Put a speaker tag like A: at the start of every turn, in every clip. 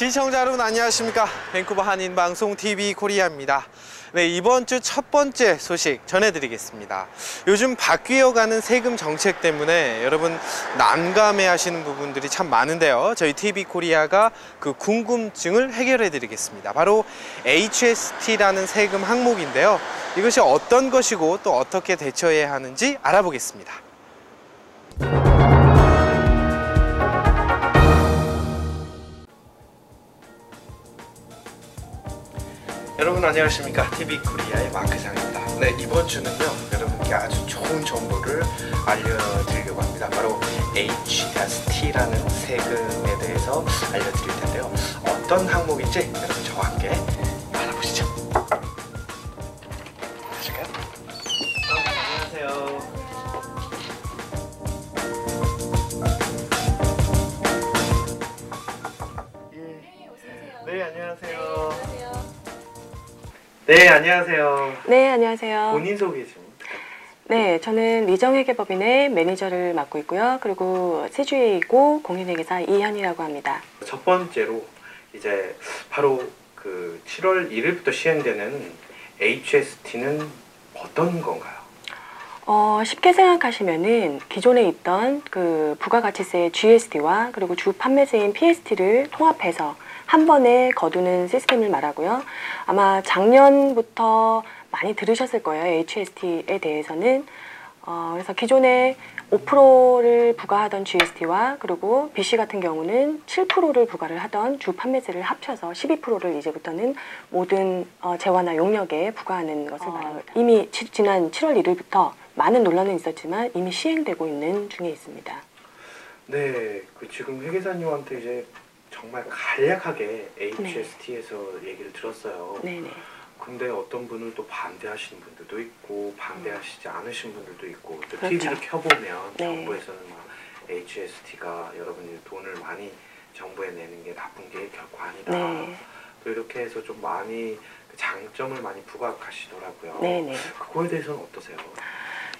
A: 시청자 여러분 안녕하십니까. 밴쿠버 한인방송 TV 코리아입니다. 네, 이번 주 첫 번째 소식 전해드리겠습니다. 요즘 바뀌어가는 세금 정책 때문에 여러분 난감해 하시는 부분들이 참 많은데요. 저희 TV 코리아가 그 궁금증을 해결해 드리겠습니다. 바로 HST라는 세금 항목인데요. 이것이 어떤 것이고 또 어떻게 대처해야 하는지 알아보겠습니다. 여러분 안녕하십니까. TV 코리아의 마크상입니다. 네, 이번 주는요 여러분께 아주 좋은 정보를 알려드리려고 합니다. 바로 HST라는 세금에 대해서 알려드릴 텐데요. 어떤 항목인지 여러분 저와 함께 알아보시죠. 가실까요? 안녕하세요. 네, 안녕하세요. 네, 안녕하세요.
B: 네, 안녕하세요.
A: 본인 소개 좀 부탁드립니다.
B: 네, 저는 리정회계법인의 매니저를 맡고 있고요. 그리고 CGA이고 공인회계사 이현이라고 합니다.
A: 첫 번째로 이제 바로 그 7월 1일부터 시행되는 HST는 어떤 건가요?
B: 쉽게 생각하시면은 기존에 있던 그 부가가치세 GST와 그리고 주 판매세인 PST를 통합해서 한 번에 거두는 시스템을 말하고요. 아마 작년부터 많이 들으셨을 거예요. HST에 대해서는. 그래서 기존에 5%를 부과하던 GST와 그리고 BC 같은 경우는 7%를 부과를 하던 주 판매세를 합쳐서 12%를 이제부터는 모든 재화나 용역에 부과하는 것을 말합니다. 이미 지난 7월 1일부터 많은 논란은 있었지만 이미 시행되고 있는 중에 있습니다.
A: 네, 그 지금 회계사님한테 이제 정말 간략하게 HST에서 얘기를 들었어요.
B: 네네.
A: 근데 어떤 분은 또 반대하시는 분들도 있고 반대하시지 않으신 분들도 있고 또
B: 그렇죠.
A: TV를 켜보면
B: 네.
A: 정부에서는 막 HST가 여러분이 돈을 많이 정부에 내는 게 나쁜 게 결코 아니다.
B: 네.
A: 또 이렇게 해서 좀 많이 장점을 많이 부각하시더라고요.
B: 네네.
A: 그거에 대해서는 어떠세요?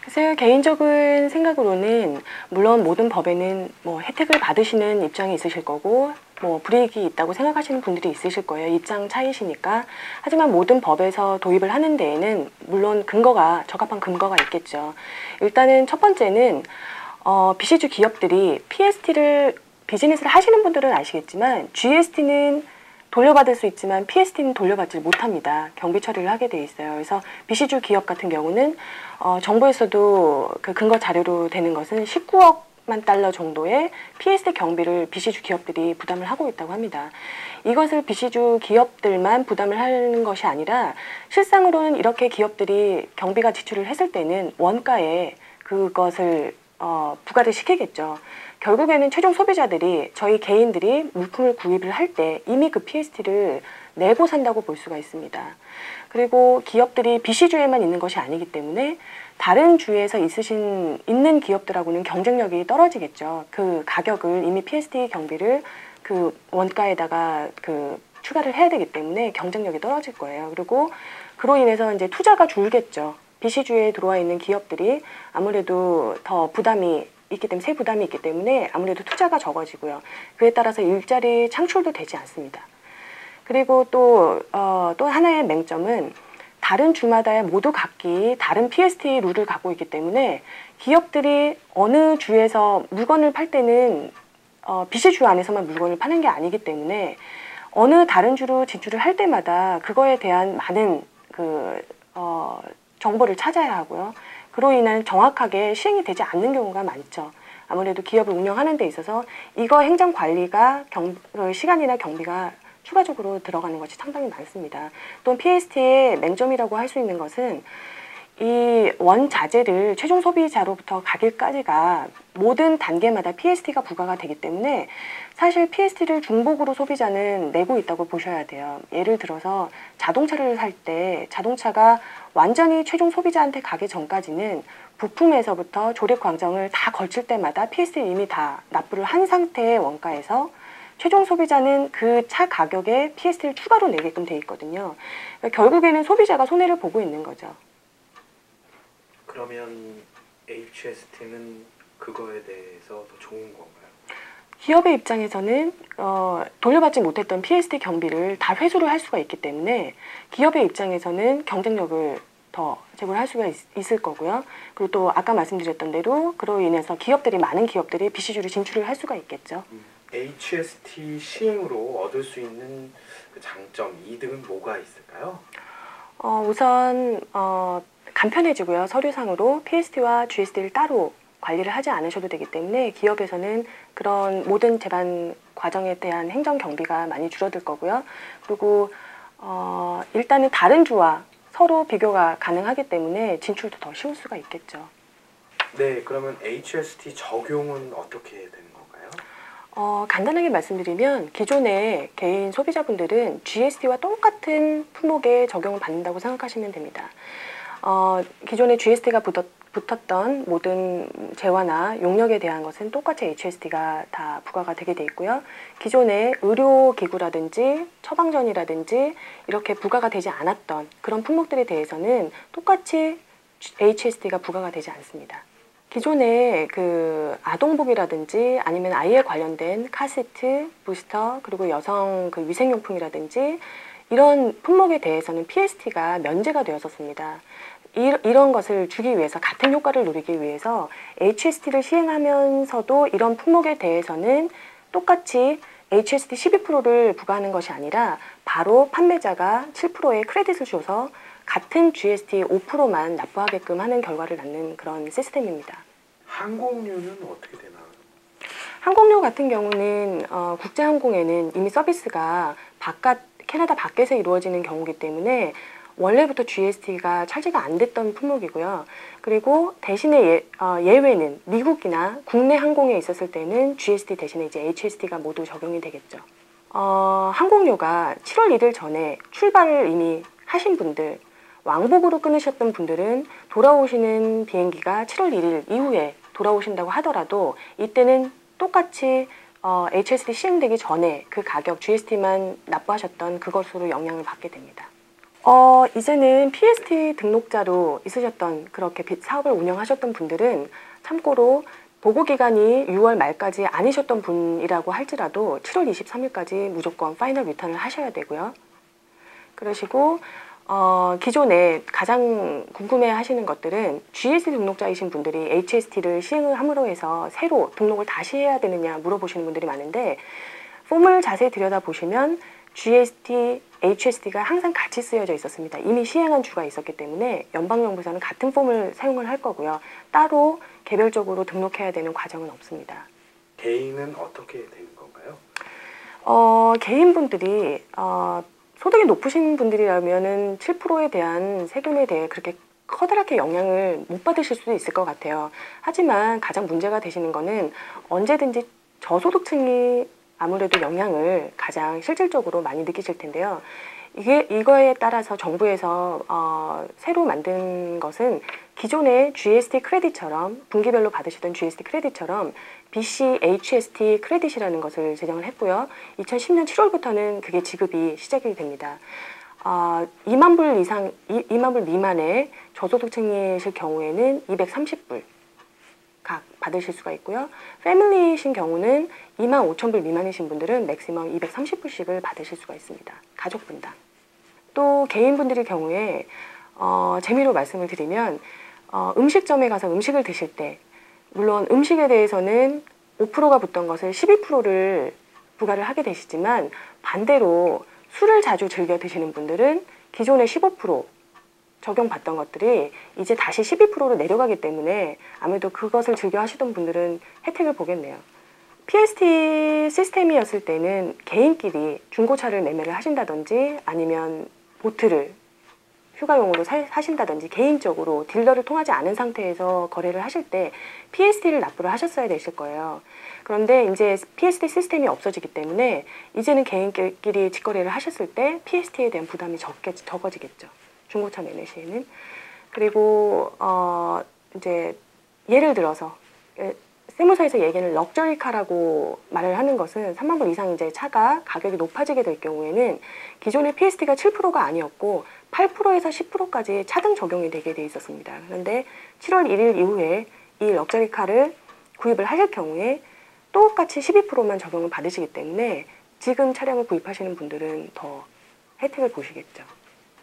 B: 글쎄요, 개인적인 생각으로는 물론 모든 법에는 뭐 혜택을 받으시는 입장이 있으실 거고 뭐 불이익이 있다고 생각하시는 분들이 있으실 거예요. 입장 차이시니까. 하지만 모든 법에서 도입을 하는 데에는 물론 적합한 근거가 있겠죠. 일단은 첫 번째는 비시주 기업들이 PST를 비즈니스를 하시는 분들은 아시겠지만 GST는 돌려받을 수 있지만 PST는 돌려받지 못합니다. 경비 처리를 하게 돼 있어요. 그래서 비시주 기업 같은 경우는 정부에서도 그 근거 자료로 되는 것은 19억만 달러 정도의 PST 경비를 비시주 기업들이 부담을 하고 있다고 합니다. 이것을 비시주 기업들만 부담을 하는 것이 아니라 실상으로는 이렇게 기업들이 경비가 지출을 했을 때는 원가에 그것을 부과를 시키겠죠. 결국에는 최종 소비자들이 저희 개인들이 물품을 구입을 할 때 이미 그 PST를 내고 산다고 볼 수가 있습니다. 그리고 기업들이 BC주에만 있는 것이 아니기 때문에 다른 주에서 있는 기업들하고는 경쟁력이 떨어지겠죠. 그 가격을 이미 PST 경비를 그 원가에다가 그 추가를 해야 되기 때문에 경쟁력이 떨어질 거예요. 그리고 그로 인해서 이제 투자가 줄겠죠. BC주에 들어와 있는 기업들이 아무래도 더 부담이 있기 때문에 세 부담이 있기 때문에 아무래도 투자가 적어지고요. 그에 따라서 일자리 창출도 되지 않습니다. 그리고 또 하나의 맹점은 다른 주마다 모두 각기 다른 PST 룰을 갖고 있기 때문에 기업들이 어느 주에서 물건을 팔 때는 BC주 안에서만 물건을 파는 게 아니기 때문에 어느 다른 주로 진출을 할 때마다 그거에 대한 많은 정보를 찾아야 하고요. 그로 인한 정확하게 시행이 되지 않는 경우가 많죠. 아무래도 기업을 운영하는 데 있어서 이거 행정관리가 시간이나 경비가 추가적으로 들어가는 것이 상당히 많습니다. 또 PST의 맹점이라고 할 수 있는 것은 이 원자재를 최종 소비자로부터 가길까지가 모든 단계마다 PST가 부과가 되기 때문에 사실 PST를 중복으로 소비자는 내고 있다고 보셔야 돼요. 예를 들어서 자동차를 살 때 자동차가 완전히 최종 소비자한테 가기 전까지는 부품에서부터 조립 과정을 다 거칠 때마다 PST를 이미 다 납부를 한 상태의 원가에서 최종 소비자는 그 차 가격에 PST를 추가로 내게끔 돼 있거든요. 그러니까 결국에는 소비자가 손해를 보고 있는 거죠.
A: 그러면 HST는 그거에 대해서 더 좋은 건가요?
B: 기업의 입장에서는 돌려받지 못했던 PST 경비를 다 회수를 할 수가 있기 때문에 기업의 입장에서는 경쟁력을 더 제고를 할 수가 있을 거고요. 그리고 또 아까 말씀드렸던 대로 그로 인해서 많은 기업들이 BC주를 진출을 할 수가 있겠죠.
A: HST 시행으로 얻을 수 있는 그 장점, 이득은 뭐가 있을까요?
B: 우선 간편해지고요. 서류상으로 PST와 GST를 따로 관리를 하지 않으셔도 되기 때문에 기업에서는 그런 모든 제반 과정에 대한 행정 경비가 많이 줄어들 거고요. 그리고 일단은 다른 주와 서로 비교가 가능하기 때문에 진출도 더 쉬울 수가 있겠죠.
A: 네, 그러면 HST 적용은 어떻게 되는 건가요?
B: 간단하게 말씀드리면 기존의 개인 소비자분들은 GST와 똑같은 품목에 적용을 받는다고 생각하시면 됩니다. 기존에 GST가 붙었던 모든 재화나 용역에 대한 것은 똑같이 HST가 다 부과가 되게 돼 있고요. 기존의 의료기구라든지 처방전이라든지 이렇게 부과가 되지 않았던 그런 품목들에 대해서는 똑같이 HST가 부과가 되지 않습니다. 기존의 그 아동복이라든지 아니면 아이에 관련된 카세트, 부스터, 그리고 여성 그 위생용품이라든지 이런 품목에 대해서는 PST가 면제가 되었었습니다. 이런 것을 주기 위해서, 같은 효과를 누리기 위해서 HST를 시행하면서도 이런 품목에 대해서는 똑같이 HST 12%를 부과하는 것이 아니라 바로 판매자가 7%의 크레딧을 줘서 같은 GST 5%만 납부하게끔 하는 결과를 낳는 그런 시스템입니다.
A: 항공료는 어떻게 되나요?
B: 항공료 같은 경우는 국제항공에는 이미 서비스가 캐나다 밖에서 이루어지는 경우이기 때문에 원래부터 GST가 차지가 안 됐던 품목이고요. 그리고 대신에 예외는 미국이나 국내 항공에 있었을 때는 GST 대신에 이제 HST가 모두 적용이 되겠죠. 항공료가 7월 1일 전에 출발을 이미 하신 분들, 왕복으로 끊으셨던 분들은 돌아오시는 비행기가 7월 1일 이후에 돌아오신다고 하더라도 이때는 똑같이 HST 시행되기 전에 그 가격 GST만 납부하셨던 그것으로 영향을 받게 됩니다. 이제는 PST 등록자로 있으셨던 그렇게 사업을 운영하셨던 분들은 참고로 보고기간이 6월 말까지 아니셨던 분이라고 할지라도 7월 23일까지 무조건 파이널 리턴을 하셔야 되고요. 그러시고 기존에 가장 궁금해 하시는 것들은 GST 등록자이신 분들이 HST를 시행을 함으로 해서 새로 등록을 다시 해야 되느냐 물어보시는 분들이 많은데 폼을 자세히 들여다보시면 GST, HST가 항상 같이 쓰여져 있었습니다. 이미 시행한 주가 있었기 때문에 연방정부에서는 같은 폼을 사용을 할 거고요. 따로 개별적으로 등록해야 되는 과정은 없습니다.
A: 개인은 어떻게 되는 건가요?
B: 개인분들이 소득이 높으신 분들이라면은 7%에 대한 세금에 대해 그렇게 커다랗게 영향을 못 받으실 수도 있을 것 같아요. 하지만 가장 문제가 되시는 거는 언제든지 저소득층이 아무래도 영향을 가장 실질적으로 많이 느끼실 텐데요. 이거에 따라서 정부에서 새로 만든 것은 기존의 GST 크레딧처럼 분기별로 받으시던 GST 크레딧처럼 BC HST 크레딧이라는 것을 제정을 했고요. 2010년 7월부터는 그게 지급이 시작이 됩니다. 2만 불 미만의 저소득층이실 경우에는 230불 각 받으실 수가 있고요. 패밀리이신 경우는 2만 5천 불 미만이신 분들은 맥시멈 230불씩을 받으실 수가 있습니다. 가족 분당. 또 개인분들의 경우에 재미로 말씀을 드리면 음식점에 가서 음식을 드실 때 물론 음식에 대해서는 5%가 붙던 것을 12%를 부과를 하게 되시지만 반대로 술을 자주 즐겨 드시는 분들은 기존의 15% 적용받던 것들이 이제 다시 12%로 내려가기 때문에 아무래도 그것을 즐겨 하시던 분들은 혜택을 보겠네요. PST 시스템이었을 때는 개인끼리 중고차를 매매를 하신다든지 아니면 보트를 휴가용으로 사신다든지 개인적으로 딜러를 통하지 않은 상태에서 거래를 하실 때 PST를 납부를 하셨어야 되실 거예요. 그런데 이제 PST 시스템이 없어지기 때문에 이제는 개인끼리 직거래를 하셨을 때 PST에 대한 부담이 적어지겠죠. 중고차 매매 시에는. 그리고 이제 예를 들어서 세무서에서 얘기하는 럭셔리카라고 말을 하는 것은 3만 불 이상 이제 차가 가격이 높아지게 될 경우에는 기존의 PST가 7%가 아니었고 8%에서 10%까지 차등 적용이 되게 돼 있었습니다. 그런데 7월 1일 이후에 이 럭셔리카를 구입을 하실 경우에 똑같이 12%만 적용을 받으시기 때문에 지금 차량을 구입하시는 분들은 더 혜택을 보시겠죠.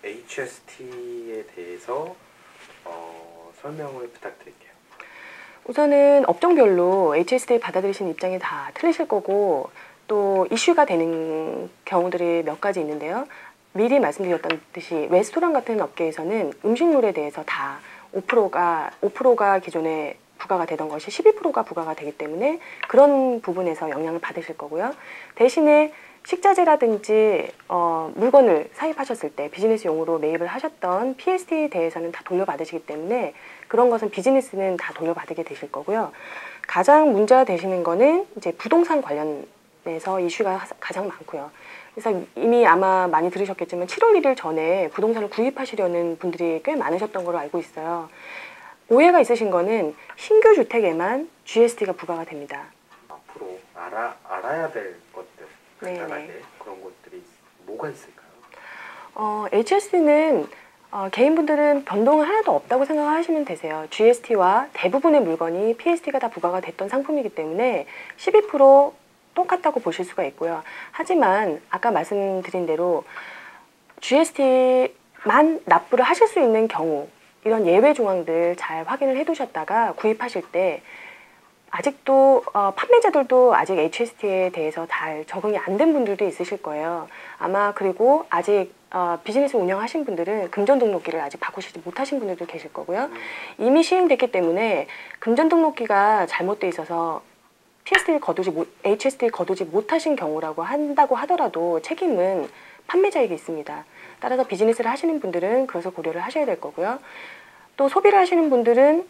A: HST에 대해서 설명을 부탁드릴게요.
B: 우선은 업종별로 HST 받아들이신 입장이 다 틀리실 거고 또 이슈가 되는 경우들이 몇 가지 있는데요. 미리 말씀드렸던 듯이 레스토랑 같은 업계에서는 음식물에 대해서 다 5%가 기존에 부과가 되던 것이 12%가 부과가 되기 때문에 그런 부분에서 영향을 받으실 거고요. 대신에 식자재라든지 물건을 사입하셨을 때 비즈니스용으로 매입을 하셨던 PST에 대해서는 다 돌려받으시기 때문에 그런 것은 비즈니스는 다 돌려받게 되실 거고요. 가장 문제가 되시는 거는 이제 부동산 관련해서 이슈가 가장 많고요. 그래서 이미 아마 많이 들으셨겠지만 7월 1일 전에 부동산을 구입하시려는 분들이 꽤 많으셨던 걸로 알고 있어요. 오해가 있으신 거는 신규 주택에만 GST가 부과가 됩니다.
A: 앞으로 알아야 될 것들, 간단하게
B: 네네.
A: 그런 것들이 뭐가 있을까요?
B: HST는 개인분들은 변동은 하나도 없다고 생각하시면 되세요. GST와 대부분의 물건이 PST가 다 부과가 됐던 상품이기 때문에 12% 똑같다고 보실 수가 있고요. 하지만 아까 말씀드린 대로 GST만 납부를 하실 수 있는 경우 이런 예외 조항들 잘 확인을 해두셨다가 구입하실 때 아직도 판매자들도 아직 HST에 대해서 잘 적응이 안 된 분들도 있으실 거예요. 아마 그리고 아직 비즈니스 운영하신 분들은 금전 등록기를 아직 바꾸시지 못하신 분들도 계실 거고요. 이미 시행됐기 때문에 금전 등록기가 잘못돼 있어서 HST를 거두지 못하신 경우라고 한다고 하더라도 책임은 판매자에게 있습니다. 따라서 비즈니스를 하시는 분들은 그것을 고려를 하셔야 될 거고요. 또 소비를 하시는 분들은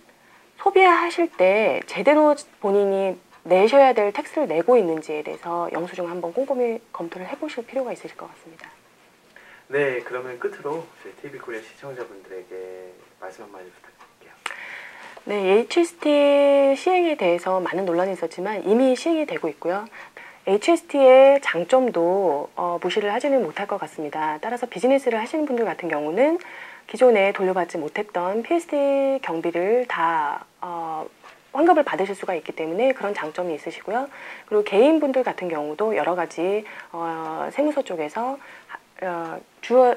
B: 소비하실 때 제대로 본인이 내셔야 될 텍스를 내고 있는지에 대해서 영수증 한번 꼼꼼히 검토를 해보실 필요가 있으실 것 같습니다.
A: 네, 그러면 끝으로 저희 TV코리아 시청자분들에게 말씀 한마디 부탁드릴게요.
B: 네, HST 시행에 대해서 많은 논란이 있었지만 이미 시행이 되고 있고요. HST의 장점도 무시를 하지는 못할 것 같습니다. 따라서 비즈니스를 하시는 분들 같은 경우는 기존에 돌려받지 못했던 PST 경비를 다 환급을 받으실 수가 있기 때문에 그런 장점이 있으시고요. 그리고 개인분들 같은 경우도 여러 가지 세무서 쪽에서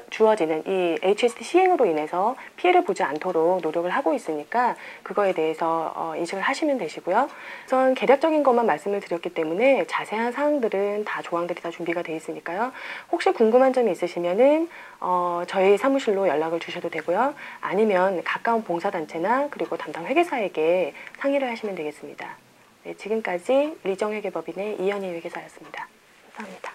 B: 주어지는 이 HST 시행으로 인해서 피해를 보지 않도록 노력을 하고 있으니까 그거에 대해서 인식을 하시면 되시고요. 우선 개략적인 것만 말씀을 드렸기 때문에 자세한 사항들은 다 조항들이 다 준비가 되어 있으니까요. 혹시 궁금한 점이 있으시면은 저희 사무실로 연락을 주셔도 되고요. 아니면 가까운 봉사단체나 그리고 담당 회계사에게 상의를 하시면 되겠습니다. 네, 지금까지 리정회계법인의 이현희 회계사였습니다. 감사합니다.